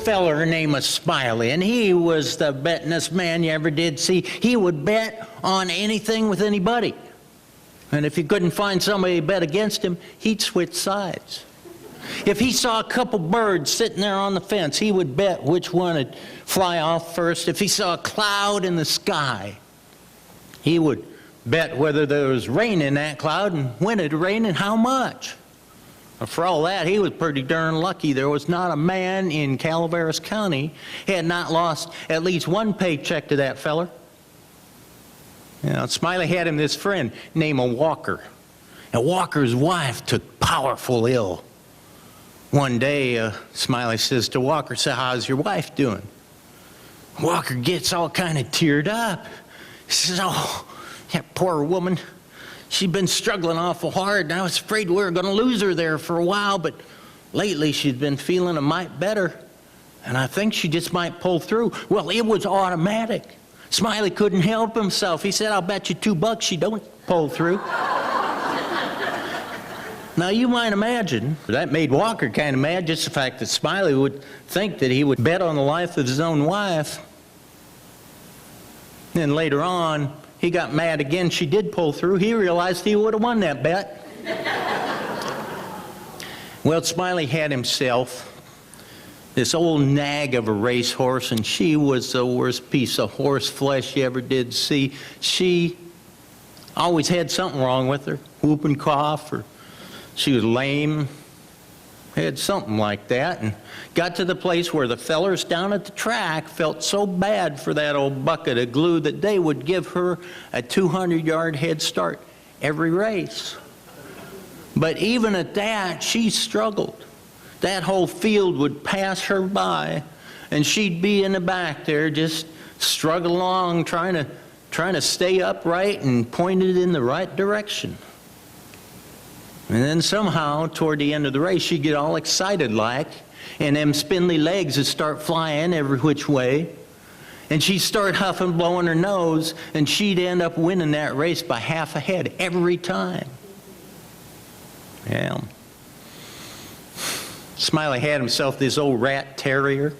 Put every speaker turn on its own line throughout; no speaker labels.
feller named Smiley, and he was the bettingest man you ever did see. He would bet on anything with anybody. And if he couldn't find somebody to bet against him, he'd switch sides. If he saw a couple birds sitting there on the fence, he would bet which one would fly off first. If he saw a cloud in the sky, he would bet whether there was rain in that cloud and when it rained and how much. For all that, he was pretty darn lucky. There was not a man in Calaveras County who had not lost at least one paycheck to that feller. You know, Smiley had him this friend named Walker. And Walker's wife took powerful ill. One day, Smiley says to Walker, "How's your wife doing?" Walker gets all kind of teared up. He says, "Oh, that poor woman. She'd been struggling awful hard, and I was afraid we were going to lose her there for a while, but lately she's been feeling a mite better, and I think she just might pull through." Well, it was automatic. Smiley couldn't help himself. He said, "I'll bet you $2 she don't pull through." Now, you might imagine, that made Walker kind of mad, just the fact that Smiley would think that he would bet on the life of his own wife. Then later on, he got mad again. She did pull through. He realized he would have won that bet. Well, Smiley had himself this old nag of a racehorse, and she was the worst piece of horse flesh you ever did see. She always had something wrong with her, whoop and cough, or she was lame, had something like that, and got to the place where the fellers down at the track felt so bad for that old bucket of glue that they would give her a 200-yard head start every race. But even at that, she struggled. That whole field would pass her by, and she'd be in the back there just struggling along, trying to stay upright and pointed in the right direction. And then somehow, toward the end of the race, she'd get all excited like, and them spindly legs would start flying every which way, and she'd start huffing, blowing her nose, and she'd end up winning that race by half a head every time. Yeah. Smiley had himself this old rat terrier.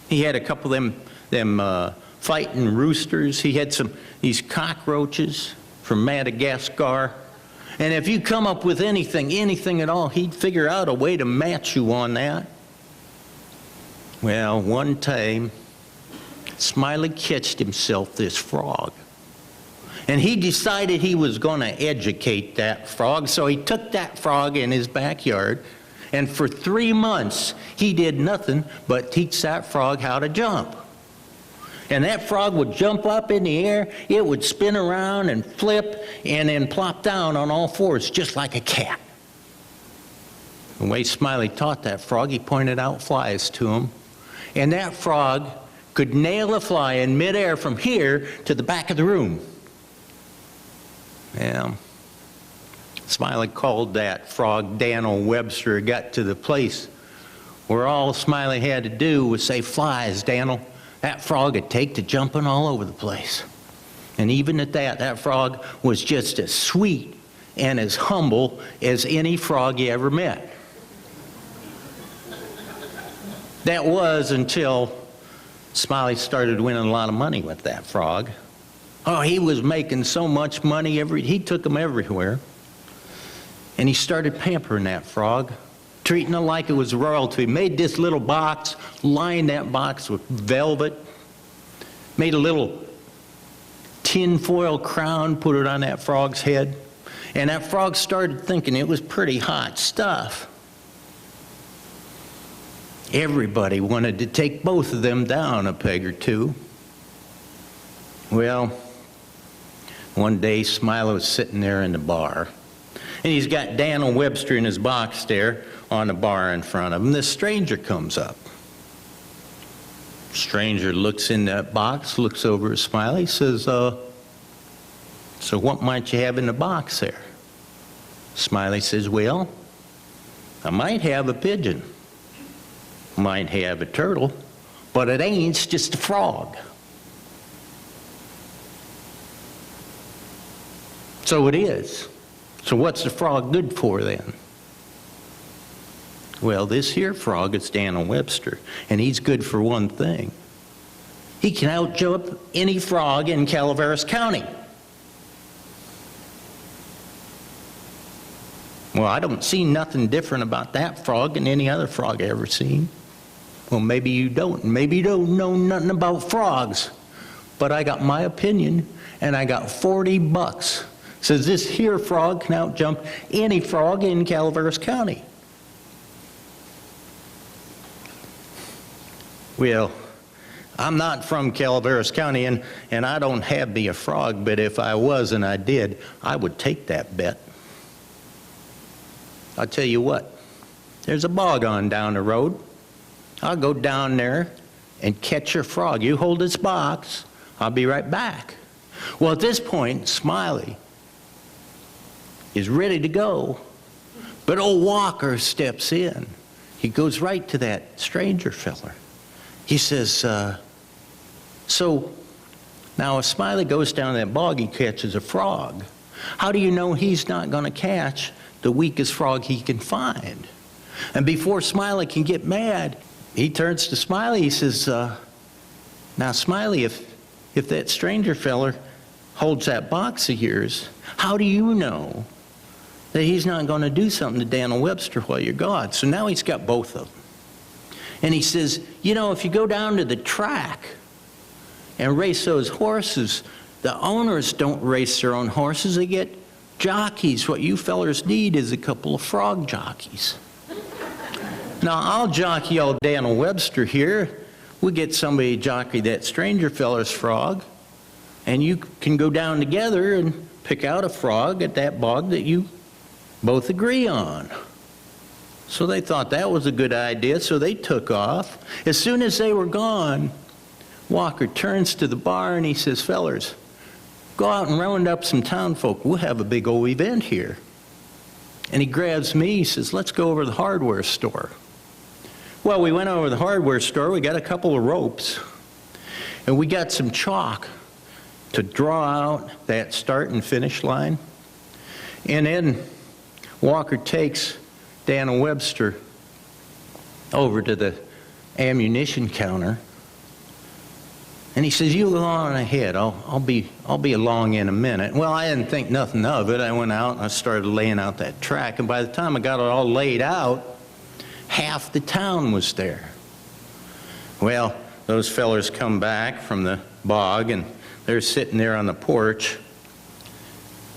He had a couple of them fighting roosters. He had these cockroaches from Madagascar. And if you come up with anything at all, he'd figure out a way to match you on that. Well, one time, Smiley catched himself this frog. And he decided he was going to educate that frog, so he took that frog in his backyard, and for 3 months, he did nothing but teach that frog how to jump. And that frog would jump up in the air, it would spin around and flip, and then plop down on all fours, just like a cat. The way Smiley taught that frog, he pointed out flies to him, and that frog could nail a fly in midair from here to the back of the room. Yeah. Smiley called that frog Daniel Webster. Got to the place where all Smiley had to do was say, "Flies, Daniel." That frog would take to jumping all over the place. And even at that, that frog was just as sweet and as humble as any frog you ever met. That was until Smiley started winning a lot of money with that frog. Oh, he was making so much money, he took them everywhere. And he started pampering that frog, treating it like it was royalty. He made this little box, lined that box with velvet, made a little tin foil crown, put it on that frog's head. And that frog started thinking it was pretty hot stuff. Everybody wanted to take both of them down a peg or two. Well, one day Smiley was sitting there in the bar, and he's got Daniel Webster in his box there on the bar in front of him. This stranger comes up. Stranger looks in that box, looks over at Smiley, says, "So what might you have in the box there?" Smiley says, "Well, I might have a pigeon, might have a turtle, but it ain't, it's just a frog." So it is. So what's the frog good for then? Well, this here frog is Daniel Webster, and he's good for one thing. He can outjump any frog in Calaveras County. Well, I don't see nothing different about that frog than any other frog I ever seen. Well, maybe you don't. Maybe you don't know nothing about frogs. But I got my opinion, and I got $40. Says this here frog can outjump any frog in Calaveras County. Well, I'm not from Calaveras County, and I don't have me a frog, but if I was and I did, I would take that bet. I'll tell you what, there's a bog on down the road. I'll go down there and catch your frog. You hold this box, I'll be right back. Well, at this point, Smiley is ready to go, but old Walker steps in. He goes right to that stranger feller. He says, so now if Smiley goes down that bog, he catches a frog. How do you know he's not going to catch the weakest frog he can find? And before Smiley can get mad, he turns to Smiley. He says, now Smiley, if that stranger feller holds that box of yours, how do you know that he's not going to do something to Daniel Webster while you're gone? So now he's got both of them. And he says, you know, if you go down to the track and race those horses, the owners don't race their own horses. They get jockeys. What you fellers need is a couple of frog jockeys. Now, I'll jockey old Daniel Webster here. We'll get somebody to jockey that stranger feller's frog, and you can go down together and pick out a frog at that bog that you both agree on. So they thought that was a good idea, so they took off. As soon as they were gone, Walker turns to the bar and he says, fellers, go out and round up some town folk. We'll have a big old event here. And he grabs me, he says, let's go over to the hardware store. Well, we went over to the hardware store, we got a couple of ropes, and we got some chalk to draw out that start and finish line. And then Walker takes Daniel Webster over to the ammunition counter, and he says, you go on ahead, I'll be along in a minute. Well, I didn't think nothing of it. I went out and I started laying out that track, and by the time I got it all laid out, half the town was there. Well, those fellers come back from the bog, and they're sitting there on the porch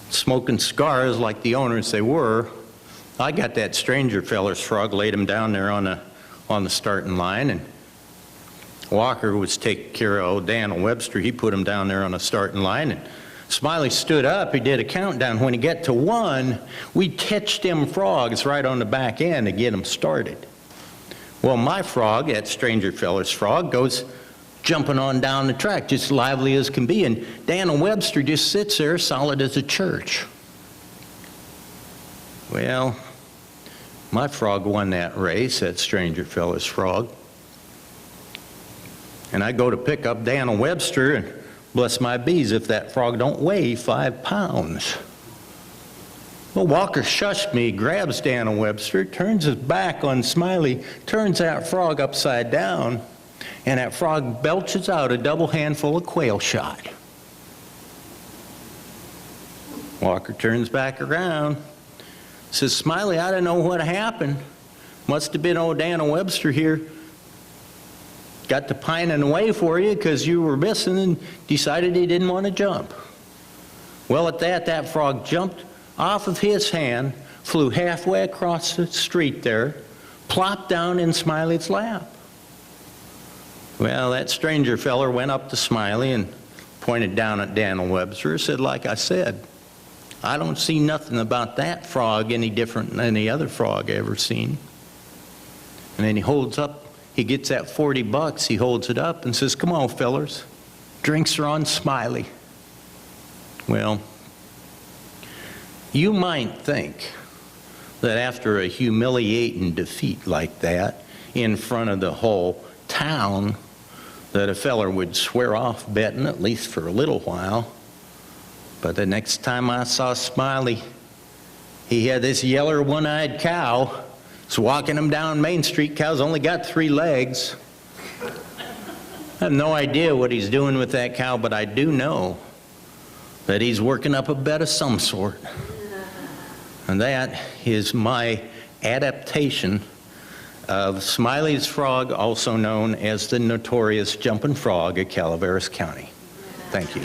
smoking cigars like the owners they were. I got that stranger feller's frog, laid him down there on the starting line, and Walker was taking care of old Daniel Webster. He put him down there on the starting line, and Smiley stood up. He did a countdown. When he got to 1, we touched them frogs right on the back end to get them started. Well, my frog, that stranger feller's frog, goes jumping on down the track, just lively as can be, and Daniel Webster just sits there solid as a church. Well, my frog won that race, that stranger feller's frog. And I go to pick up Daniel Webster, and bless my bees if that frog don't weigh 5 pounds. Well, Walker shushed me, grabs Daniel Webster, turns his back on Smiley, turns that frog upside down, and that frog belches out a double handful of quail shot. Walker turns back around, says, Smiley, I don't know what happened. Must have been old Daniel Webster here. Got to pining away for you because you were missing and decided he didn't want to jump. Well, at that frog jumped off of his hand, flew halfway across the street there, plopped down in Smiley's lap. Well, that stranger feller went up to Smiley and pointed down at Daniel Webster and said, like I said, I don't see nothing about that frog any different than any other frog I ever seen. And then he gets that $40, he holds it up and says, come on, fellers, drinks are on Smiley. Well, you might think that after a humiliating defeat like that in front of the whole town, that a feller would swear off betting, at least for a little while. But the next time I saw Smiley, he had this yeller one-eyed cow He's walking them down Main Street. Cow's only got 3 legs. I have no idea what he's doing with that cow, but I do know that he's working up a bet of some sort. And that is my adaptation of Smiley's Frog, also known as the Notorious Jumping Frog of Calaveras County. Thank you.